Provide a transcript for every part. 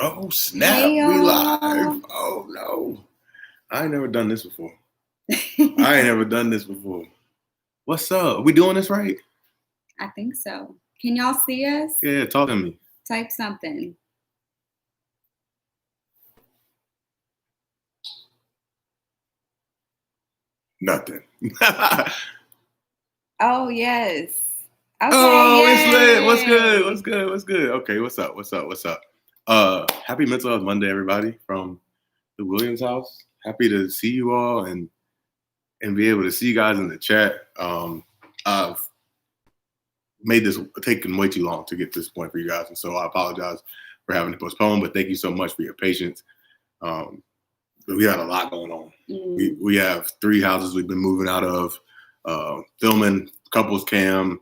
Oh snap, Hey we y'all. live. Oh no. I ain't never done this before. I ain't never done this before. What's up? Are we doing this right? I think so. Can y'all see us? Yeah, talk to me. Type something. Nothing. Oh, yes. Okay, Oh, it's lit. What's good? yay. What's good? What's good? Okay, what's up? What's up? What's up? Happy Mental Health Monday, everybody, from the Williams house. Happy to see you all and be able to see you guys in the chat. I've made this taking way too long to get to this point for you guys, and so I apologize for having to postpone. But thank you so much for your patience. We had a lot going on. We have 3 houses we've been moving out of, filming couples cam,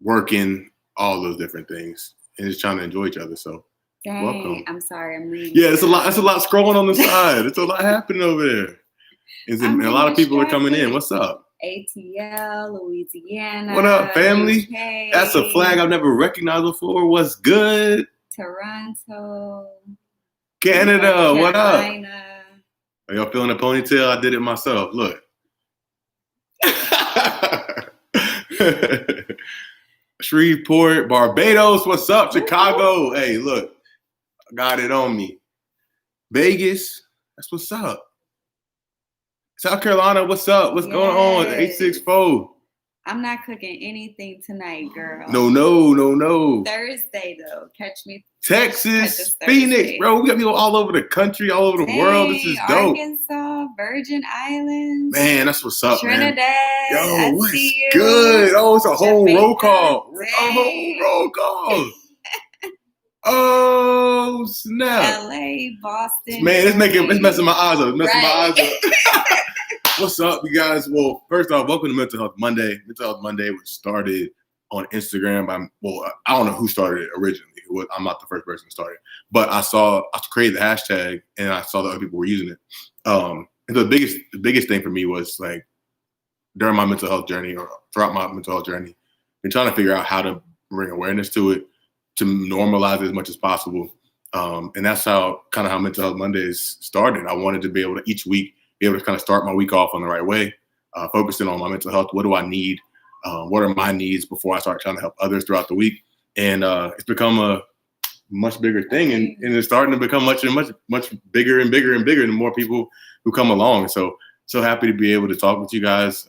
working, all those different things, and just trying to enjoy each other. So, Dang, welcome. I'm sorry, I'm reading. Yeah, it's a lot. It's a lot scrolling on the side. It's a lot happening over there. And a lot of people are coming in. What's up? ATL, Louisiana. What up, family? UK, That's a flag I've never recognized before. What's good? Toronto. Canada, what up? Carolina. Are y'all feeling a ponytail? I did it myself. Look. Shreveport, Barbados, what's up? Chicago, hey, look, I got it on me. Vegas, that's what's up. South Carolina, what's up? What's going on? 864. I'm not cooking anything tonight, girl. No. Thursday, though. Catch me. Texas, Phoenix, bro. We got people all over the country, all over the world. This is dope. Arkansas, Virgin Islands. Man, that's what's up, Trinidad. Man. Yo, what's good? Oh, it's a whole roll call. A whole roll call. Oh, snap. LA, Boston. Man, it's messing my eyes up. It's messing my eyes up. What's up, you guys? Well, first off, welcome to Mental Health Monday. Mental Health Monday was started on Instagram. I don't know who started it originally. I'm not the first person to start it. But I created the hashtag and I saw that other people were using it. And the biggest thing for me was like during my mental health journey or throughout my mental health journey, been trying to figure out how to bring awareness to it, to normalize it as much as possible. And that's how Mental Health Mondays started. I wanted to be able to each week be able to kind of start my week off on the right way, focusing on my mental health. What do I need? What are my needs before I start trying to help others throughout the week? And it's become a much bigger thing, and it's starting to become much bigger and bigger and bigger the more people who come along. So happy to be able to talk with you guys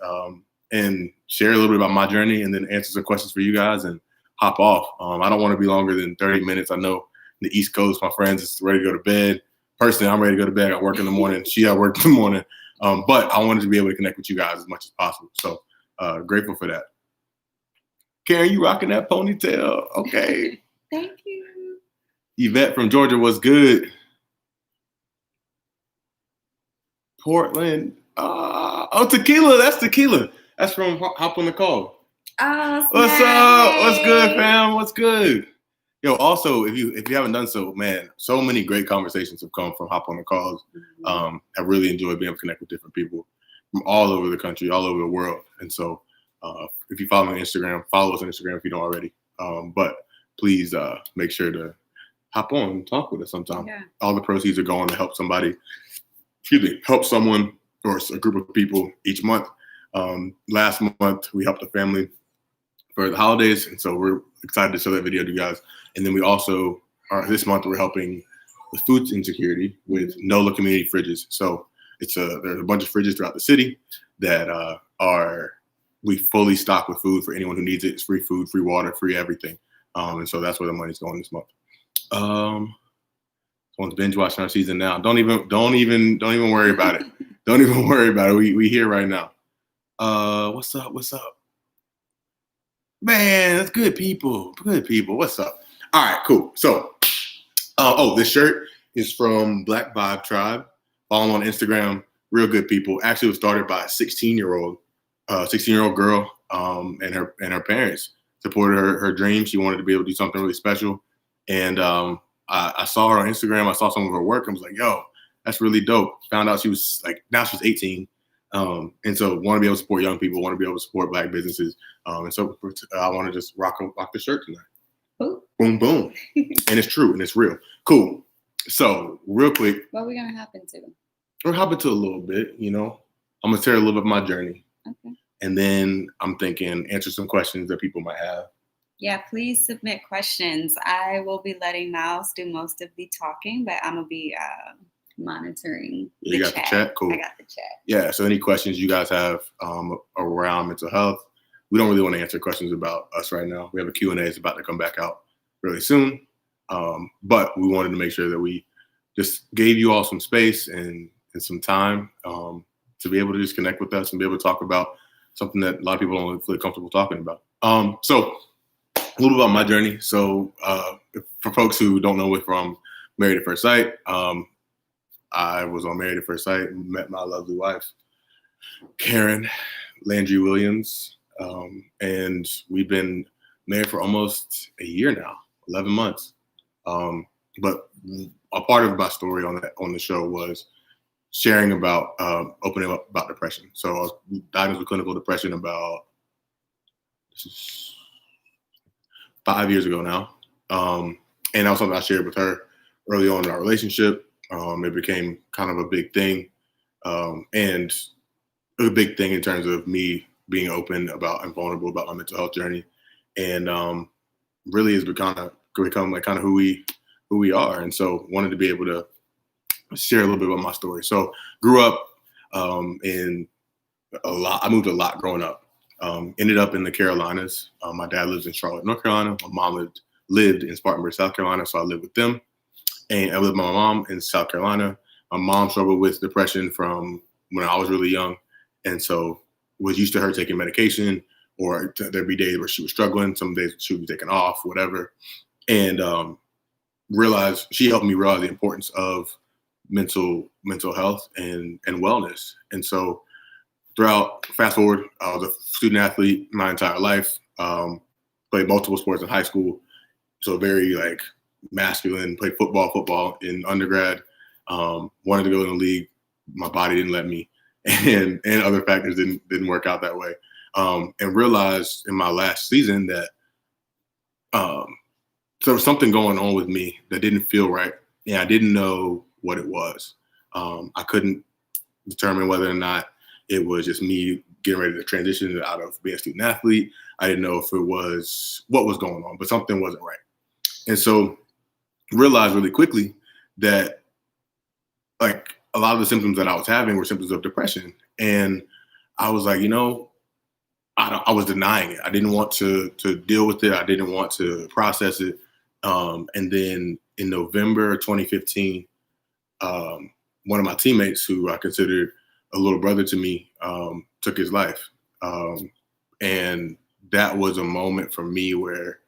and share a little bit about my journey and then answer some questions for you guys and hop off. I don't want to be longer than 30 minutes. I know the East Coast, my friends is ready to go to bed. Personally, I'm ready to go to bed. I work in the morning. She got work in the morning. But I wanted to be able to connect with you guys as much as possible. So grateful for that. Karen, you rocking that ponytail? Okay. Thank you. Yvette from Georgia, what's good? Portland. Tequila. That's tequila. That's from Hop on the Call. Oh, what's up? Hey. What's good, fam? What's good? Yo, also, if you haven't done so, man, so many great conversations have come from Hop on the Calls. I really enjoyed being able to connect with different people from all over the country, all over the world. And so if you follow me on Instagram, follow us on Instagram if you don't already. But please make sure to hop on and talk with us sometime. Yeah. All the proceeds are going to help somebody, help someone or a group of people each month. Last month, we helped a family for the holidays. And so we're excited to show that video to you guys. And then we also this month we're helping with food insecurity with NOLA community fridges. So there's a bunch of fridges throughout the city that we fully stock with food for anyone who needs it. It's free food, free water, free everything. And so that's where the money's going this month. Someone's binge watching our season now. Don't even worry about it. Don't even worry about it. We here right now. What's up? Man, that's good people. What's up? All right, cool. So, this shirt is from Black Vibe Tribe. Follow them on Instagram. Real good people. Actually, it was started by a 16-year-old girl, and her parents supported her dream. She wanted to be able to do something really special, and I saw her on Instagram. I saw some of her work. I was like, yo, that's really dope. Found out she was now she's 18. And so want to be able to support young people, want to be able to support Black businesses. And so I want to just rock the shirt tonight. Ooh. Boom, boom. And it's true and it's real. Cool. So real quick, What are we gonna hop into? we're hopping to a little bit, I'm gonna share a little bit of my journey. Okay. And then I'm thinking answer some questions that people might have. Yeah, please submit questions. I will be letting Miles do most of the talking, but I'm gonna be monitoring the You got the chat? Cool. I got the chat. Yeah, so any questions you guys have around mental health, we don't really want to answer questions about us right now. We have a Q&A that's about to come back out really soon. But we wanted to make sure that we just gave you all some space and some time to be able to just connect with us and be able to talk about something that a lot of people don't feel comfortable talking about. So a little about my journey. So for folks who don't know it from Married at First Sight, I was on Married at First Sight and met my lovely wife, Karen Landry Williams. And we've been married for almost a year now, 11 months. But a part of my story on the show was sharing about opening up about depression. So I was diagnosed with clinical depression about 5 years ago now. And that was something I shared with her early on in our relationship. It became kind of a big thing. And a big thing in terms of me being open about and vulnerable about my mental health journey. And really has become like kind of who we are. And so wanted to be able to share a little bit about my story. So grew up in I moved a lot growing up. Ended up in the Carolinas. My dad lives in Charlotte, North Carolina. My mom lived in Spartanburg, South Carolina. So I lived with them. And I lived with my mom in South Carolina. My mom struggled with depression from when I was really young. And so was used to her taking medication, or there'd be days where she was struggling. Some days she would be taking off, whatever. And she helped me realize the importance of mental health and wellness. And so fast forward, I was a student athlete my entire life, played multiple sports in high school. So very like masculine, played football in undergrad, wanted to go in the league. My body didn't let me, and other factors didn't work out that way. And realized in my last season that there was something going on with me that didn't feel right. And I didn't know what it was. I couldn't determine whether or not it was just me getting ready to transition out of being a student athlete. I didn't know if it was what was going on, but something wasn't right. And so realized really quickly that like a lot of the symptoms that I was having were symptoms of depression. And I was like, I was denying it. I didn't want to deal with it. I didn't want to process it. And then in November 2015, one of my teammates, who I considered a little brother to me, took his life. And that was a moment for me where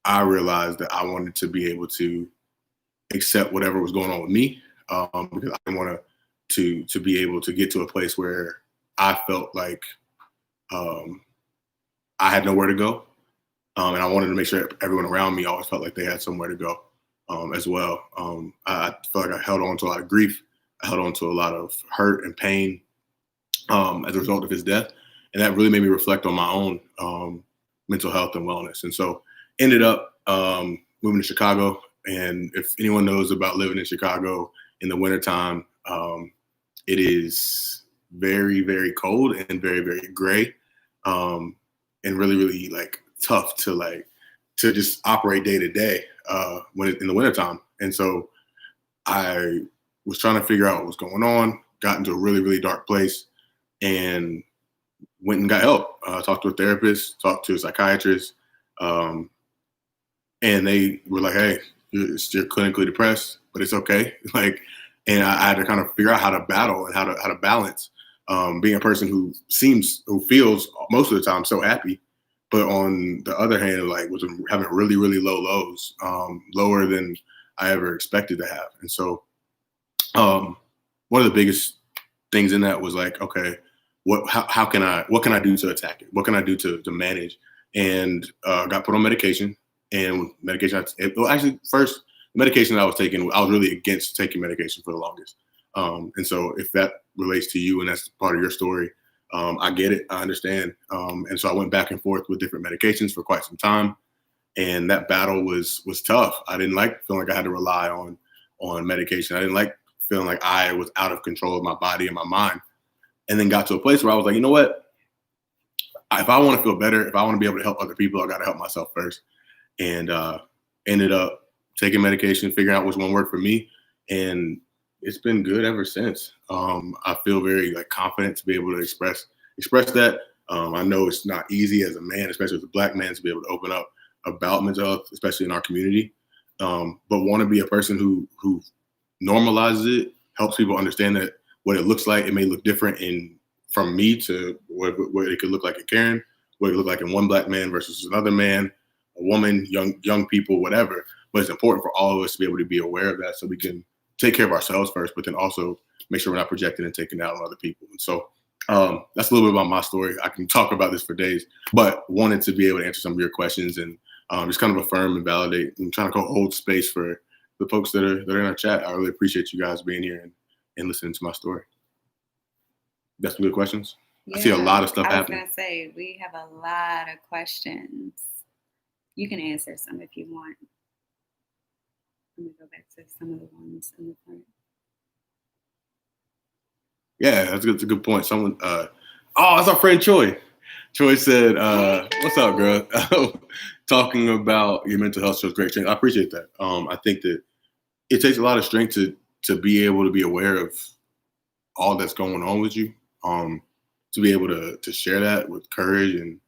I realized that I wanted to be able to accept whatever was going on with me, because I didn't want to be able to get to a place where I felt like I had nowhere to go. And I wanted to make sure everyone around me always felt like they had somewhere to go as well. I felt like I held on to a lot of grief. I held on to a lot of hurt and pain as a result of his death. And that really made me reflect on my own mental health and wellness. And so ended up moving to Chicago. And if anyone knows about living in Chicago in the wintertime, it is very, very cold and very, very gray, and really, really like tough to just operate day to day in the wintertime. And so I was trying to figure out what was going on, got into a really, really dark place, and went and got help. Talked to a therapist, talked to a psychiatrist, and they were like, "Hey, you're clinically depressed, but it's okay." And I had to kind of figure out how to battle and how to balance being a person who feels most of the time so happy, but on the other hand, was having really, really low lows, lower than I ever expected to have. And so one of the biggest things in that was like, okay, what can I do to attack it? What can I do to manage? And got put on medication. And medication, first, the medication that I was taking, I was really against taking medication for the longest. And so if that relates to you and that's part of your story, I get it. I understand. And so I went back and forth with different medications for quite some time. And that battle was tough. I didn't like feeling like I had to rely on medication. I didn't like feeling like I was out of control of my body and my mind. And then got to a place where I was like, you know what? If I want to feel better, if I want to be able to help other people, I got to help myself first. And ended up taking medication, figuring out which one worked for me. And it's been good ever since. I feel very like confident to be able to express that. I know it's not easy as a man, especially as a Black man, to be able to open up about mental health, especially in our community. But want to be a person who normalizes it, helps people understand that what it looks like. It may look different from me to what it could look like in Karen, what it could look like in one Black man versus another man, a woman, young people, whatever. But it's important for all of us to be able to be aware of that so we can take care of ourselves first, but then also make sure we're not projecting and taking out on other people. And so that's a little bit about my story. I can talk about this for days, but wanted to be able to answer some of your questions and just kind of affirm and validate and trying to hold space for the folks that are in our chat. I really appreciate you guys being here and listening to my story. That's some good questions. Yeah, I see a lot of stuff happening. I was going to say, we have a lot of questions. You can answer some if you want. Let me go back to some of the ones in the front. Yeah, that's a good point. Someone, that's our friend Choi. Choi said, "What's up, girl?" Talking about your mental health shows great strength. I appreciate that. I think that it takes a lot of strength to be able to be aware of all that's going on with you. To be able to share that with courage, and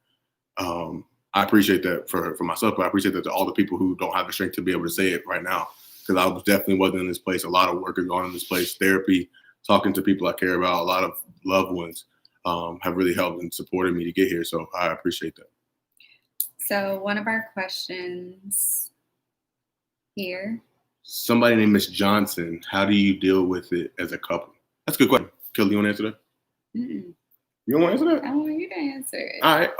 I appreciate that for myself, but I appreciate that to all the people who don't have the strength to be able to say it right now. Because I definitely wasn't in this place. A lot of work is going on in this place. Therapy, talking to people I care about, a lot of loved ones have really helped and supported me to get here. So I appreciate that. So one of our questions here. Somebody named Miss Johnson, how do you deal with it as a couple? That's a good question. Kelly, you want to answer that? Mm-mm. You don't want to answer that? I want you to answer it. All right.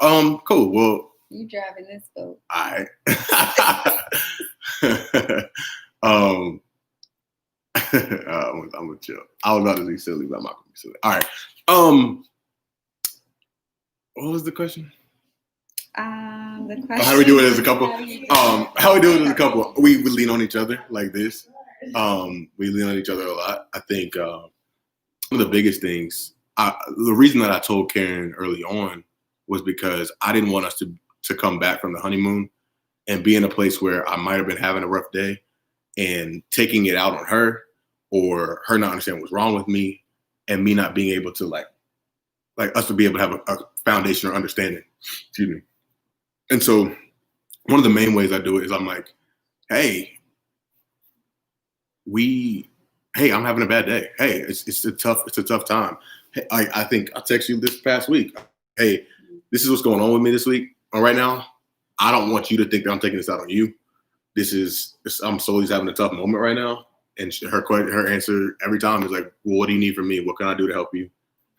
Cool. Well, you driving this boat. All right. I'm gonna chill. I was about to be silly, but I'm not gonna be silly. All right. What was the question? The question. How do we do it as a couple? How we do it as a couple? We lean on each other like this. We lean on each other a lot. I think one of the biggest things. The reason that I told Karen early on was because I didn't want us to come back from the honeymoon and be in a place where I might have been having a rough day and taking it out on her, or her not understanding what's wrong with me, and me not being able to like us to be able to have a foundation or understanding. Excuse me. And so one of the main ways I do it is I'm like, hey, I'm having a bad day. Hey, it's a tough time. Hey, I think I texted you this past week. Hey, this is what's going on with me this week. Right now, I don't want you to think that I'm taking this out on you. I'm solely having a tough moment right now. And her answer every time is like, well, what do you need from me? What can I do to help you?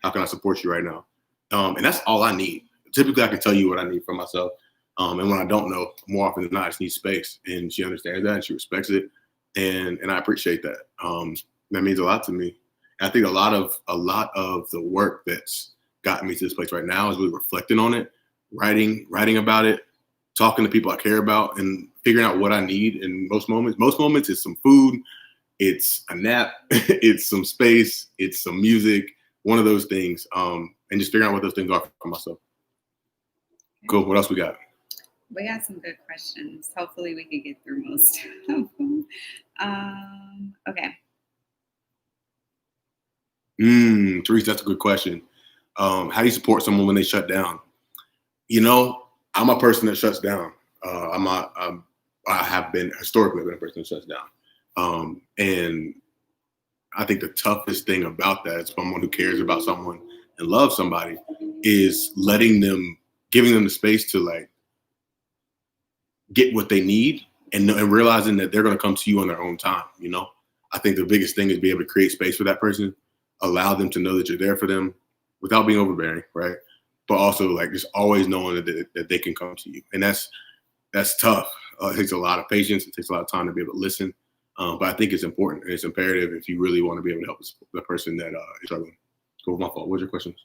How can I support you right now? And that's all I need. Typically, I can tell you what I need from myself. And when I don't know, more often than not, I just need space. And she understands that and she respects it. And I appreciate that. That means a lot to me. And I think a lot of the work that's gotten me to this place right now is really reflecting on it, writing about it, talking to people I care about, and figuring out what I need in most moments. Most moments it's some food, it's a nap, it's some space, it's some music, one of those things. And just figuring out what those things are for myself. Cool. What else we got? We got some good questions. Hopefully we can get through most of them. Okay. Therese, that's a good question. How do you support someone when they shut down? I'm a person that shuts down. I have been historically a person that shuts down. And I think the toughest thing about that is someone who cares about someone and loves somebody is giving them the space to like get what they need and realizing that they're going to come to you on their own time. I think the biggest thing is be able to create space for that person, allow them to know that you're there for them without being overbearing, right? But also like just always knowing that they can come to you. And that's tough. It takes a lot of patience. It takes a lot of time to be able to listen. But I think it's important and it's imperative if you really want to be able to help the person that is struggling. Go with my fault. What's your questions?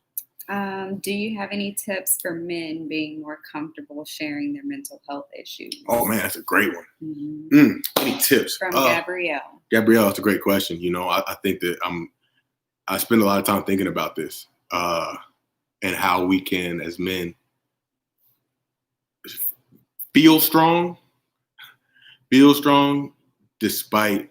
Do you have any tips for men being more comfortable sharing their mental health issues? Oh man, that's a great one. Mm-hmm. Any tips? From Gabrielle. Gabrielle, that's a great question. You know, I think that I spend a lot of time thinking about this and how we can, as men, feel strong despite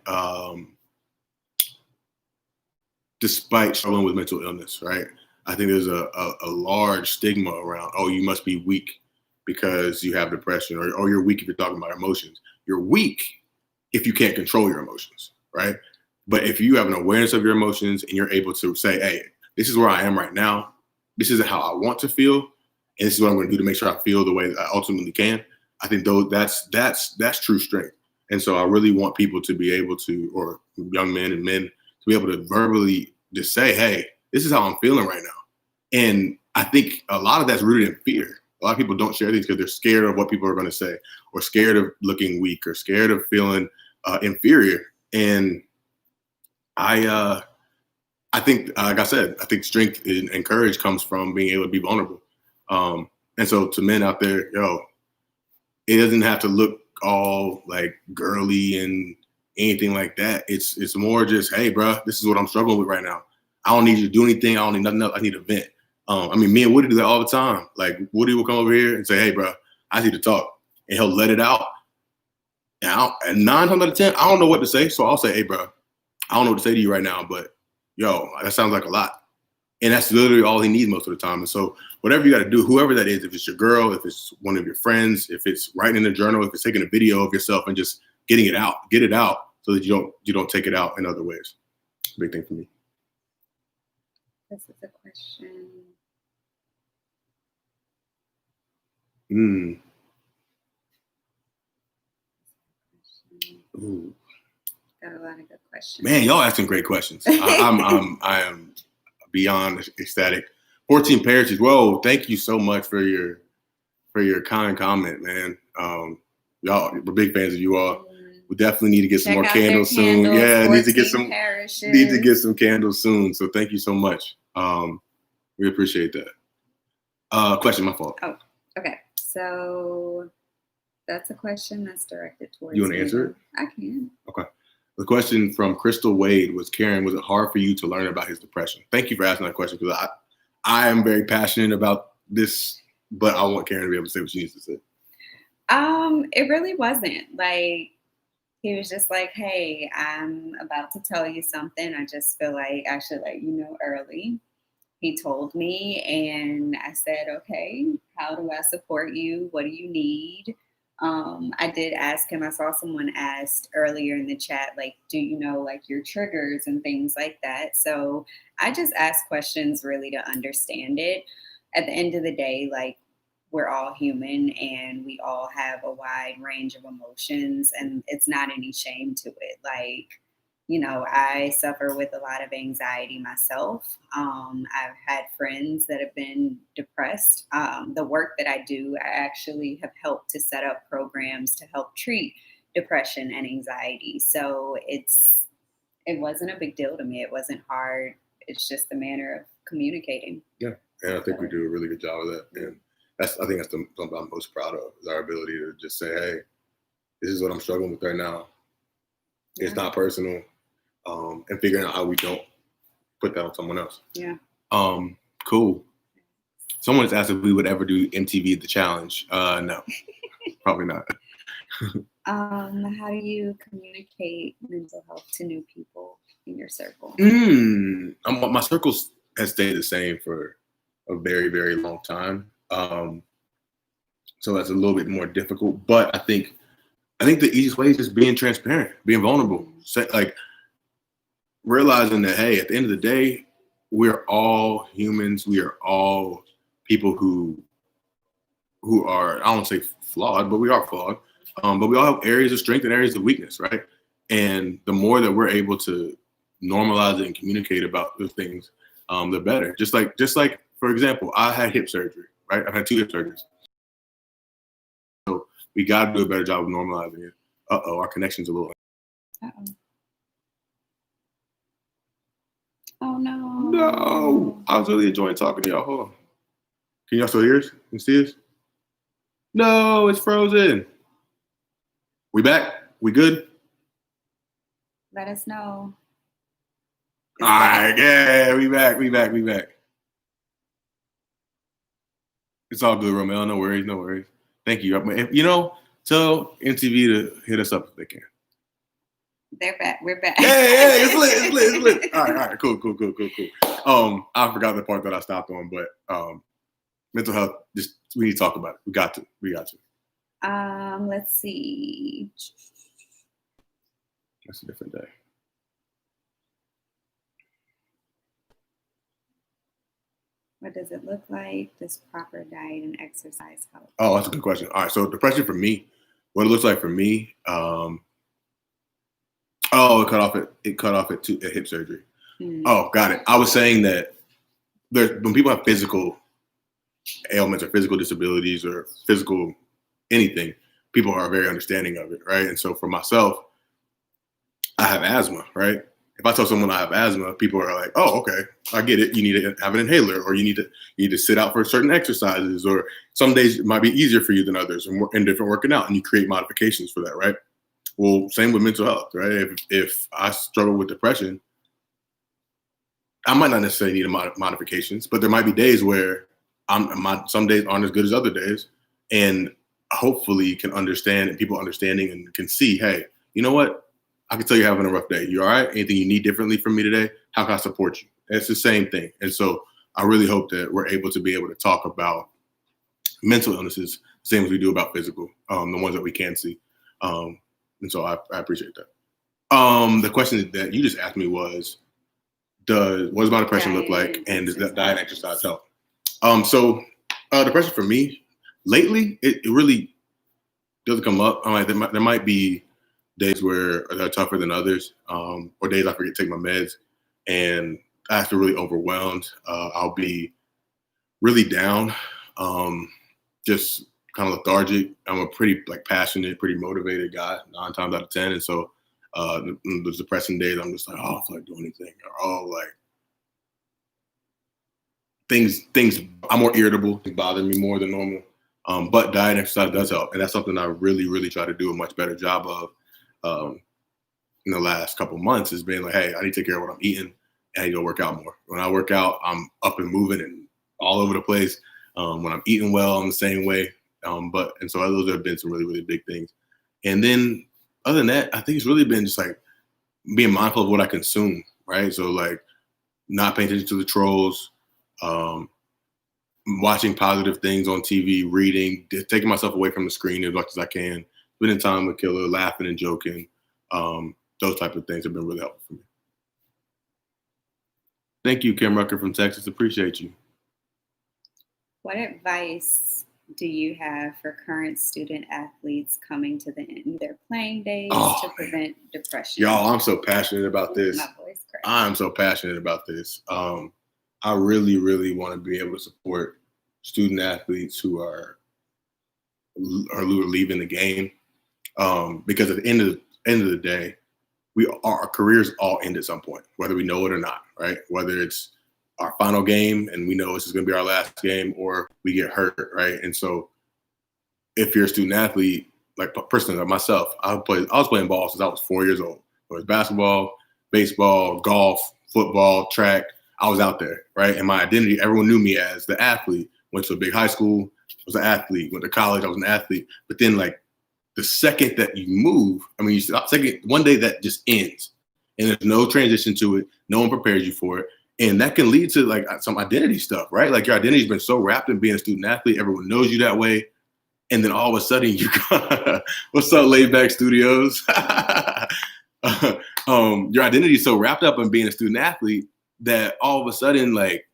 despite struggling with mental illness, right? I think there's a large stigma around, oh, you must be weak because you have depression, or you're weak if you're talking about emotions. You're weak if you can't control your emotions, right? But if you have an awareness of your emotions and you're able to say, hey, this is where I am right now. This is how I want to feel. And this is what I'm going to do to make sure I feel the way that I ultimately can. I think that's true strength. And so I really want people to be able to, or young men and men, to be able to verbally just say, hey, this is how I'm feeling right now. And I think a lot of that's rooted in fear. A lot of people don't share these because they're scared of what people are going to say, or scared of looking weak, or scared of feeling inferior. And I think, like I said, I think strength and courage comes from being able to be vulnerable. And so to men out there, it doesn't have to look all like girly and anything like that. It's more just, hey, bro, this is what I'm struggling with right now. I don't need you to do anything. I don't need nothing else. I need a vent. I mean, me and Woody do that all the time. Like Woody will come over here and say, hey, bro, I need to talk. And he'll let it out. And 9 times out of 10, I don't know what to say. So I'll say, hey, bro, I don't know what to say to you right now, but that sounds like a lot. And that's literally all he needs most of the time. And so whatever you got to do, whoever that is, if it's your girl, if it's one of your friends, if it's writing in a journal, if it's taking a video of yourself and just getting it out, get it out so that you don't take it out in other ways. Big thing for me. This is a question. Ooh. Got a lot of good questions. Man, y'all asking great questions. I am beyond ecstatic. 14 parishes. Whoa, thank you so much for your kind comment, man. Y'all, we're big fans of you all. We definitely need to get some more candles soon. Yeah, need to get some candles soon. So thank you so much. We appreciate that. Question, my fault. Oh, okay. So that's a question that's directed towards you. Want to answer it? I can. Okay. The question from Crystal Wade was, Karen, was it hard for you to learn about his depression? Thank you for asking that question, because I am very passionate about this, but I want Karen to be able to say what she needs to say. It really wasn't. Like, he was just like, hey, I'm about to tell you something. I just feel like I should let you know early. He told me, and I said, okay, how do I support you? What do you need? I did ask him, I saw someone asked earlier in the chat, like, do you know, like, your triggers and things like that? So I just asked questions really to understand it. At the end of the day, like, we're all human and we all have a wide range of emotions, and it's not any shame to it. Like, I suffer with a lot of anxiety myself. I've had friends that have been depressed. The work that I do, I actually have helped to set up programs to help treat depression and anxiety. So it wasn't a big deal to me. It wasn't hard. It's just a manner of communicating. Yeah, and I think we do a really good job of that. And I think that's something I'm most proud of, is our ability to just say, hey, this is what I'm struggling with right now. Yeah. It's not personal. And figuring out how we don't put that on someone else. Yeah. Cool. Someone has asked if we would ever do MTV The Challenge. No, probably not. How do you communicate mental health to new people in your circle? My circle has stayed the same for a very, very long time. So that's a little bit more difficult. But I think the easiest way is just being transparent, being vulnerable. Realizing that, hey, at the end of the day, we're all humans. We are all people who are, I don't want to say flawed, but we are flawed. But we all have areas of strength and areas of weakness, right? And the more that we're able to normalize it and communicate about those things, the better. Just like, for example, I had hip surgery, right? I've had 2 hip surgeries. So we got to do a better job of normalizing it. Our connection's a little. Oh no. No. I was really enjoying talking to y'all. Hold on. Can y'all still hear us? Can you see us? No, it's frozen. We back? We good? Let us know. All right, yeah, we back. It's all good, Romeo. No worries. Thank you. Tell MTV to hit us up if they can. They're back. We're back. Hey, it's lit. All right, cool. I forgot the part that I stopped on, but mental health, we need to talk about it. We got to. Let's see. That's a different day. What does it look like? Does proper diet and exercise help? Oh, that's a good question. All right, so depression for me, what it looks like for me, it cut off at hip surgery. Oh, got it. I was saying that when people have physical ailments or physical disabilities or physical anything, people are very understanding of it, right? And so for myself, I have asthma, right? If I tell someone I have asthma, people are like, "Oh, okay, I get it. You need to have an inhaler, or you need to sit out for certain exercises, or some days it might be easier for you than others, and different working out, and you create modifications for that, right?" Well, same with mental health, right? If I struggle with depression, I might not necessarily need modifications, but there might be days where some days aren't as good as other days, and hopefully can understand and people understanding and can see, hey, you know what? I can tell you're having a rough day. You all right? Anything you need differently from me today? How can I support you? And it's the same thing. And so I really hope that we're able to talk about mental illnesses the same as we do about physical, the ones that we can see. And so I appreciate that. The question that you just asked me was, what does my depression look like? And does that diet and exercise help? So depression for me, lately, it really doesn't come up. There might be days where they're tougher than others, or days I forget to take my meds, and I feel really overwhelmed. I'll be really down, just kind of lethargic. I'm a pretty passionate, pretty motivated guy, 9 times out of 10, and so the depressing days, I'm just like, oh, I don't feel like doing anything, or things. I'm more irritable, things bother me more than normal. But diet and exercise does help, and that's something I really, really try to do a much better job of. In the last couple months has been like, hey, I need to take care of what I'm eating, and I need to work out more. When I work out, I'm up and moving and all over the place. When I'm eating well, I'm the same way. And so those have been some really, really big things. And then other than that, I think it's really been just like being mindful of what I consume, right? So not paying attention to the trolls, watching positive things on TV, reading, taking myself away from the screen as much as I can, spending time with Killer, laughing and joking. Those type of things have been really helpful for me. Thank you, Kim Rucker from Texas. Appreciate you. What advice do you have for current student athletes coming to the end of their playing days to prevent depression? Y'all, I'm so passionate about this. My voice cracked. I'm so passionate about this. I really, really want to be able to support student athletes who are leaving the game, because at the end of the day, our careers all end at some point, whether we know it or not, right? Whether it's our final game and we know this is going to be our last game, or we get hurt, right? And so if you're a student athlete, like personally, like myself, I was playing ball since I was 4 years old. Whether it's basketball, baseball, golf, football, track, I was out there, right? And my identity, everyone knew me as the athlete. Went to a big high school, was an athlete. Went to college, I was an athlete. But then the second that you move, one day that just ends, and there's no transition to it. No one prepares you for it, and that can lead to some identity stuff, right? Your identity's been so wrapped in being a student athlete, everyone knows you that way, and then all of a sudden you got, what's up, Laid Back Studios? Your identity is so wrapped up in being a student athlete that all of a sudden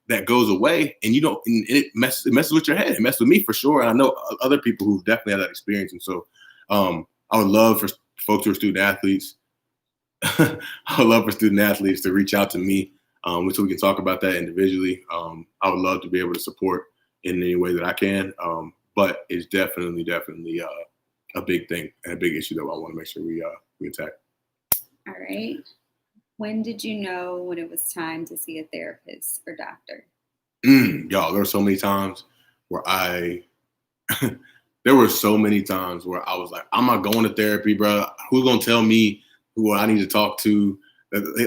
that goes away, and you don't. And it messes with your head. It messes with me for sure, and I know other people who definitely had that experience, and so. I would love for folks who are student athletes. I would love for student athletes to reach out to me, so we can talk about that individually. I would love to be able to support in any way that I can. But it's definitely a big thing and a big issue that I want to make sure we attack. All right. When did you know when it was time to see a therapist or doctor? Y'all, there were so many times where there were so many times where I was like, I'm not going to therapy, bro. Who's gonna tell me who I need to talk to?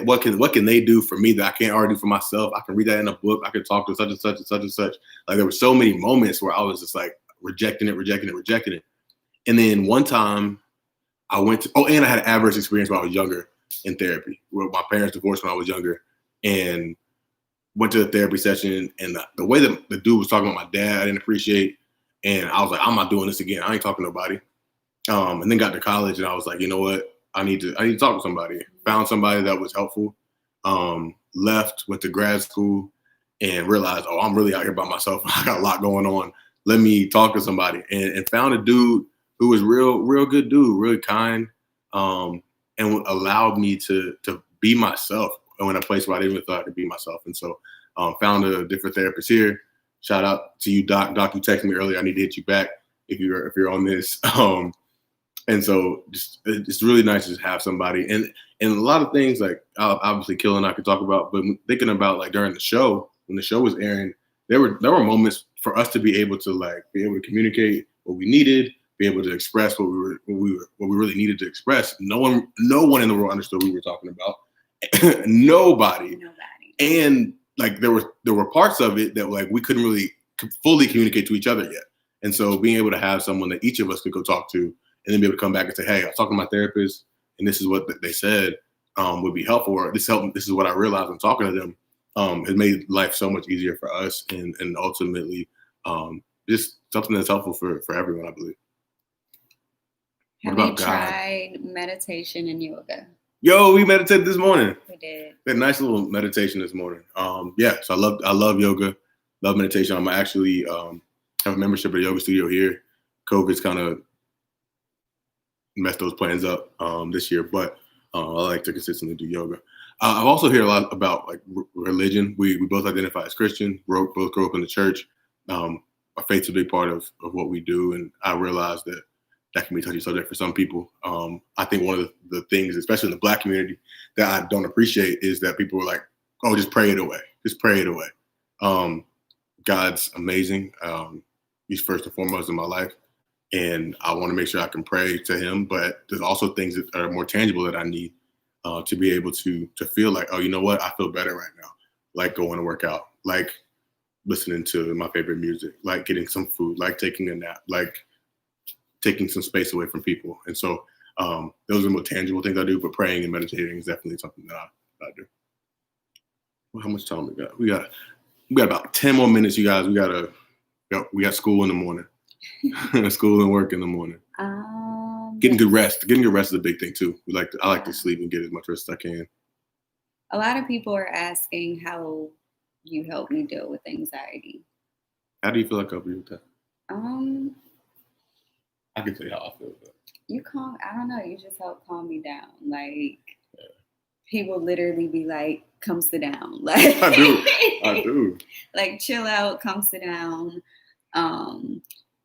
What can they do for me that I can't already do for myself? I can read that in a book. I can talk to such and such and such and such. Like there were so many moments where I was just like rejecting it. And then one time I went to, and I had an adverse experience when I was younger in therapy, where my parents divorced when I was younger, and went to a therapy session. And the way that the dude was talking about my dad, I didn't appreciate. And I was like, I'm not doing this again. I ain't talking to nobody. And then got to college, and I was like, you know what? I need to talk to somebody. Found somebody that was helpful. Left, went to grad school, and realized, oh, I'm really out here by myself. I got a lot going on. Let me talk to somebody, and found a dude who was real good dude, really kind, and allowed me to be myself in a place where I didn't even thought I could be myself. And so found a different therapist here. Shout out to you, Doc. Doc, you texted me earlier. I need to hit you back if you're on this. And so it's really nice to just have somebody. And a lot of things like obviously Kill and I could talk about, but thinking about like during the show, when the show was airing, there were moments for us to be able to communicate what we needed, be able to express what we really needed to express. No one in the world understood what we were talking about. Nobody. And like there were parts of it that like we couldn't really fully communicate to each other yet. And so being able to have someone that each of us could go talk to, and then be able to come back and say, hey, I was talking to my therapist, and this is what they said would be helpful, or this is what I realized when talking to them, has made life so much easier for us, and ultimately just something that's helpful for everyone, I believe. Have you tried meditation and yoga? Yo, we meditated this morning. We did. We had a nice little meditation this morning. So I love yoga, love meditation. I'm actually have a membership at a yoga studio here. COVID's kind of messed those plans up this year, but I like to consistently do yoga. I've also heard a lot about like religion. We both identify as Christian. Both grew up in the church. Our faith's a big part of what we do, and I realized that can be a touchy subject for some people. I think one of the things, especially in the Black community, that I don't appreciate is that people are like, "Oh, just pray it away. Just pray it away." God's amazing. He's first and foremost in my life. And I want to make sure I can pray to him, but there's also things that are more tangible that I need to be able to feel like, oh, you know what? I feel better right now. Like going to work out, like listening to my favorite music, like getting some food, like taking a nap, like taking some space away from people. And so those are more tangible things I do, but praying and meditating is definitely something that I do. Well, how much time we got? We got about 10 more minutes, you guys. We got school in the morning. School and work in the morning. Getting good rest. Getting good rest is a big thing too. I like to sleep and get as much rest as I can. A lot of people are asking how you help me deal with anxiety. How do you feel like I help you with that? I can tell you how I feel with that. I don't know, you just help calm me down. Like people literally be like, come sit down. Like I do. Like chill out, come sit down.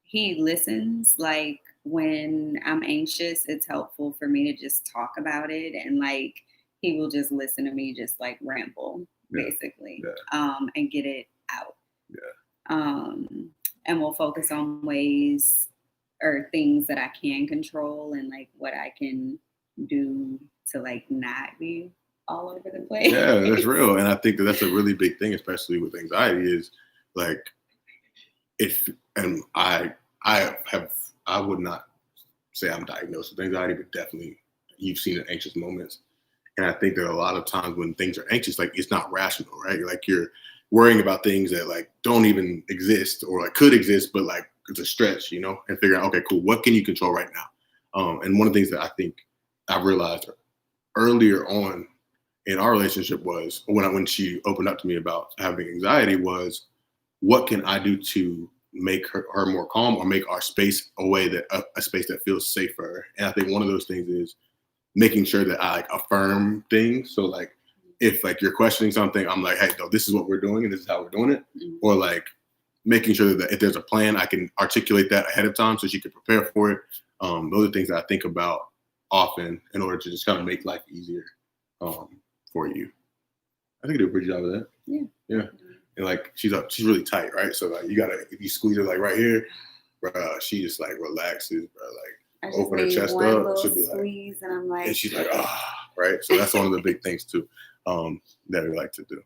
He listens. Like when I'm anxious, it's helpful for me to just talk about it, and like he will just listen to me just like ramble basically. And get it out. And we'll focus on ways or things that I can control and like what I can do to like not be all over the place. Yeah, that's real. And I think that's a really big thing, especially with anxiety, is like I would not say I'm diagnosed with anxiety, but definitely you've seen it anxious moments. And I think that a lot of times when things are anxious, like it's not rational, right? Like you're worrying about things that like don't even exist or like could exist, but like it's a stretch, and figure out, okay, cool, what can you control right now? And one of the things that I think I realized earlier on in our relationship was when she opened up to me about having anxiety was, what can I do to make her more calm or make our space a space that feels safer? And I think one of those things is making sure that I like affirm things. So like if like you're questioning something, I'm like, hey, no, this is what we're doing and this is how we're doing it. Mm-hmm. Or like making sure that if there's a plan, I can articulate that ahead of time so she can prepare for it. Those are things that I think about often in order to just kind of make life easier for you. I think you do a pretty job of that. Yeah. Yeah. And like she's really tight, right? So like if you squeeze her like right here, bro, she just like relaxes, bro. Like open her chest up, she'll be squeeze, and I'm like, and she's like, right. So that's one of the big things too, that we like to do.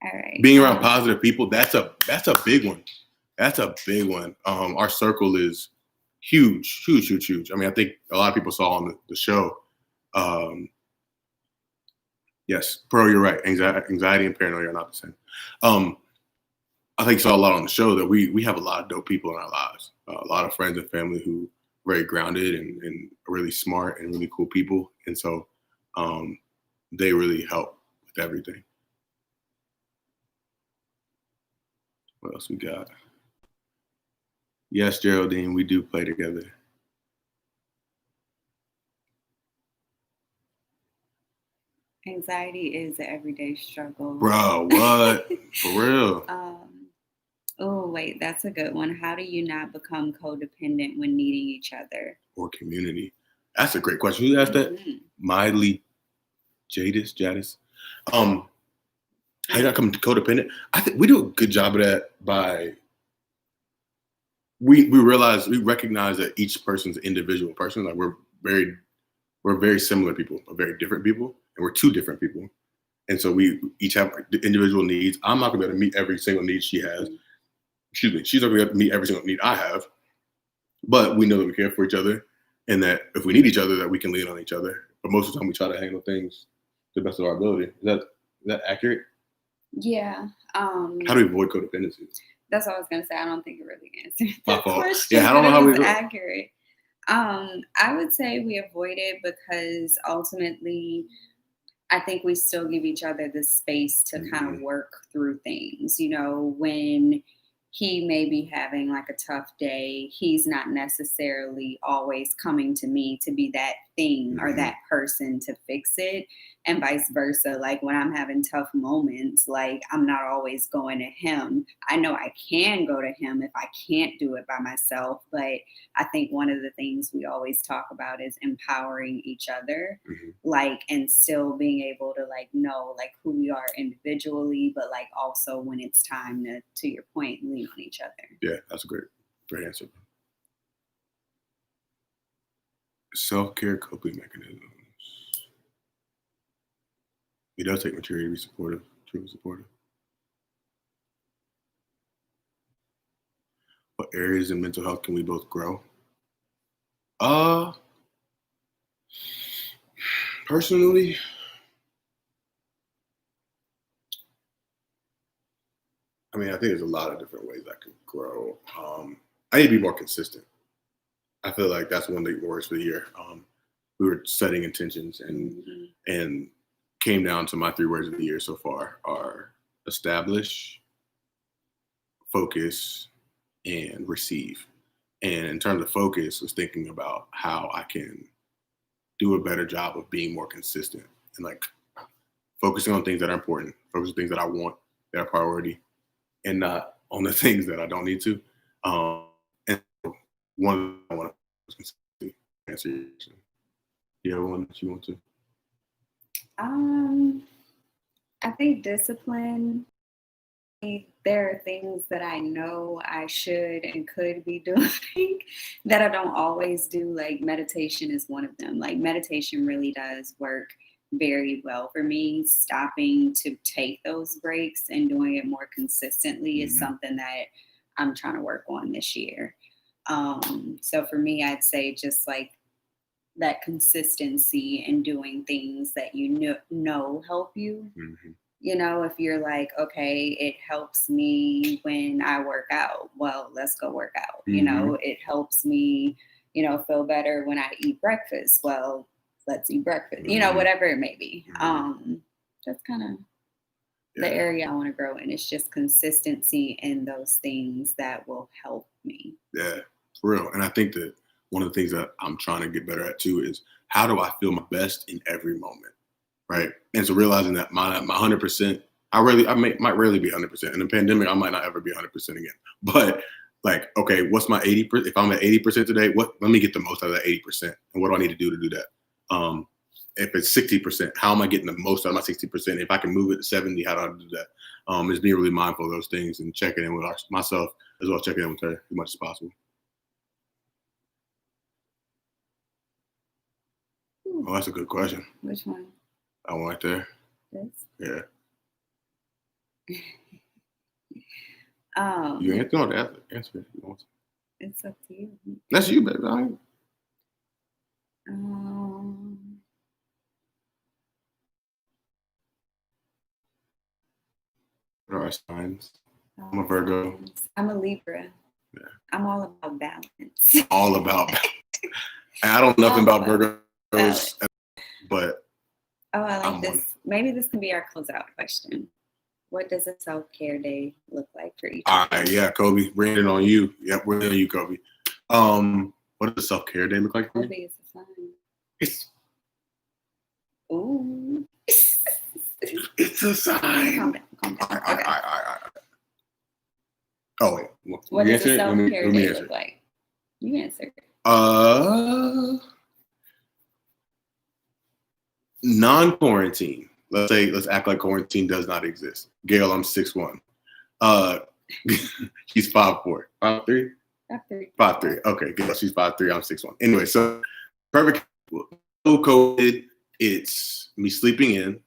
All right. Being around positive people, that's a big one. That's a big one. Our circle is huge. I mean, I think a lot of people saw on the show. Yes, Pearl, you're right. Anxiety and paranoia are not the same. I think you saw a lot on the show that we have a lot of dope people in our lives. A lot of friends and family who are very grounded and really smart and really cool people. And so they really help with everything. What else we got? Yes, Geraldine, we do play together. Anxiety is an everyday struggle. Bro, what? For real? Oh, wait, that's a good one. How do you not become codependent when needing each other? Or community? That's a great question. Who asked that? Miley Jadis. How you not come codependent? I think we do a good job of that by we recognize that each person's an individual person. Like we're very similar people, but very different people, and we're two different people. And so we each have individual needs. I'm not gonna be able to meet every single need she has. Excuse me, she's not gonna be able to meet every single need I have. But we know that we care for each other, and that if we need each other, that we can lean on each other. But most of the time, we try to handle things to the best of our ability. Is that accurate? Yeah. How do we avoid codependency? That's what I was gonna say. I don't think it really answered My the fault. question. Yeah, I don't know how we do it. Accurate. I would say we avoid it because ultimately, I think we still give each other the space to kind of work through things. You know, when he may be having like a tough day, he's not necessarily always coming to me to be that thing or that person to fix it, and vice versa. Like when I'm having tough moments, like I'm not always going to him. I know I can go to him if I can't do it by myself, but I think one of the things we always talk about is empowering each other, like, and still being able to like know like who we are individually, but like also when it's time to your point, lean on each other. Yeah, that's a great answer. Self-care coping mechanisms. It does take maturity to be supportive, truly supportive. What areas in mental health can we both grow? Personally, I mean, I think there's a lot of different ways I could grow. I need to be more consistent. I feel like that's one of the words for the year. We were setting intentions and came down to my 3 words of the year so far are establish, focus, and receive. And in terms of focus, was thinking about how I can do a better job of being more consistent and like focusing on things that are important, focusing on things that I want, that are priority, and not on the things that I don't need to. And one I want to answer your question. Do you have one that you want to? I think discipline. There are things that I know I should and could be doing that I don't always do. Like meditation is one of them. Like meditation really does work very well for me. Stopping to take those breaks and doing it more consistently is something that I'm trying to work on this year. So for me, I'd say just like that consistency in doing things that you know help you. You know, if you're like, okay, it helps me when I work out, well, let's go work out. You know, it helps me, you know, feel better when I eat breakfast. Well, let's eat breakfast. You know, whatever it may be. That's kind of the area I want to grow in. It's just consistency in those things that will help me. Yeah, for real. And I think that one of the things that I'm trying to get better at too is how do I feel my best in every moment, right? And so realizing that my 100%, might rarely be 100%. In the pandemic, I might not ever be 100% again. But like, okay, what's my 80%? If I'm at 80% today, let me get the most out of that 80%, and what do I need to do that? if it's 60%, how am I getting the most out of my 60%? If I can move it to 70, how do I do that? Just being really mindful of those things and checking in with myself as well as checking in with her as much as possible. Oh, that's a good question. Which one? I one right there. This? Yeah. You ain't throwing the answer if you want to. It's up to you. That's you, baby. All right. What are signs? I'm a Virgo. I'm a Libra. Yeah. I'm all about balance. All about balance. I don't know nothing about Virgos, but I like this. Maybe this can be our closeout question. What does a self-care day look like for each? All right, yeah, Kobe, bring it on you. Yep, we're on you, Kobe. What does a self-care day look like for you? Kobe is a sign. It's ooh. It's a sign. Calm down. All right. Oh wait. What does a self-care day look like? You answer. Non-quarantine. Let's act like quarantine does not exist. Gail, I'm 6'1". She's 5'4". 5'3". 5'3". Okay, Gail, she's 5'3". I'm 6'1". Anyway, so perfect. No COVID. It's me sleeping in,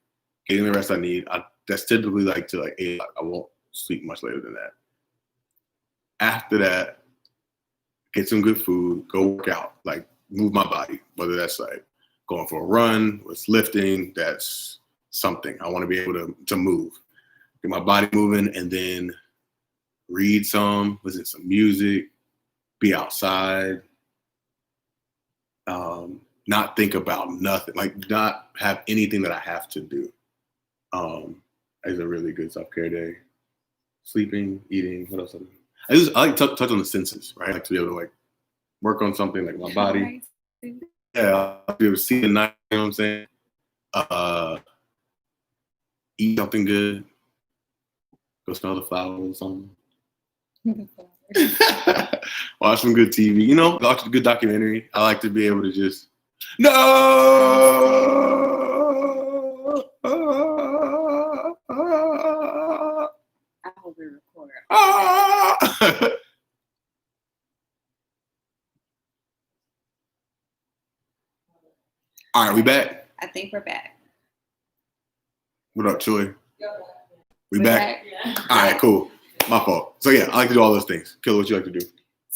getting the rest I need. That's typically like 8 o'clock. I won't sleep much later than that. After that, get some good food, go work out, like move my body, whether that's like going for a run, it's lifting, that's something. I want to be able to move, get my body moving, and then read some, listen to some music, be outside, not think about nothing, like not have anything that I have to do. Is a really good self-care day. Sleeping, eating, what else? I like to touch on the senses, right? I like to be able to like work on something like my body. Yeah, I'll be able to see the night, you know what I'm saying? Eat something good. Go smell the flowers or something. Watch some good TV. You know, watch a good documentary. I like to be able to just no. I hope we record. All right, we back? I think we're back. What up, Troy? We back? Yeah. All right, cool. My fault. So yeah, I like to do all those things. Kayla, what you like to do?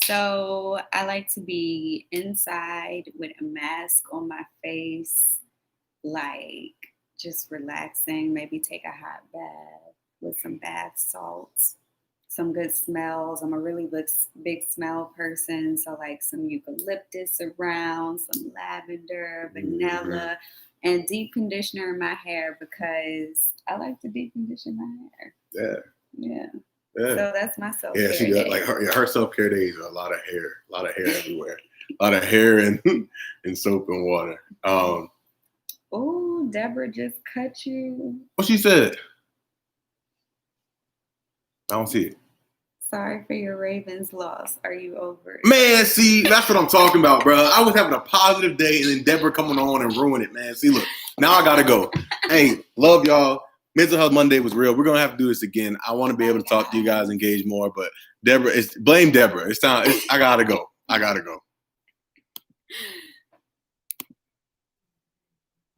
So I like to be inside with a mask on my face, like just relaxing, maybe take a hot bath with some bath salts, some good smells. I'm a really big smell person. So like some eucalyptus around, some lavender, vanilla, and deep conditioner in my hair because I like to deep condition my hair. Yeah. So that's my self-care. Yeah, she got like her self-care days are a lot of hair everywhere. A lot of hair and soap and water. Oh, Deborah just cut you. What she said? I don't see it. Sorry for your Ravens loss. Are you over it? Man, see, that's what I'm talking about, bro. I was having a positive day, and then Deborah coming on and ruin it, man. See, look, now I gotta go. Hey, love y'all. Mental Health Monday was real. We're gonna have to do this again. I want to be able to talk to you guys, engage more, but Deborah, blame Deborah. It's time. I gotta go.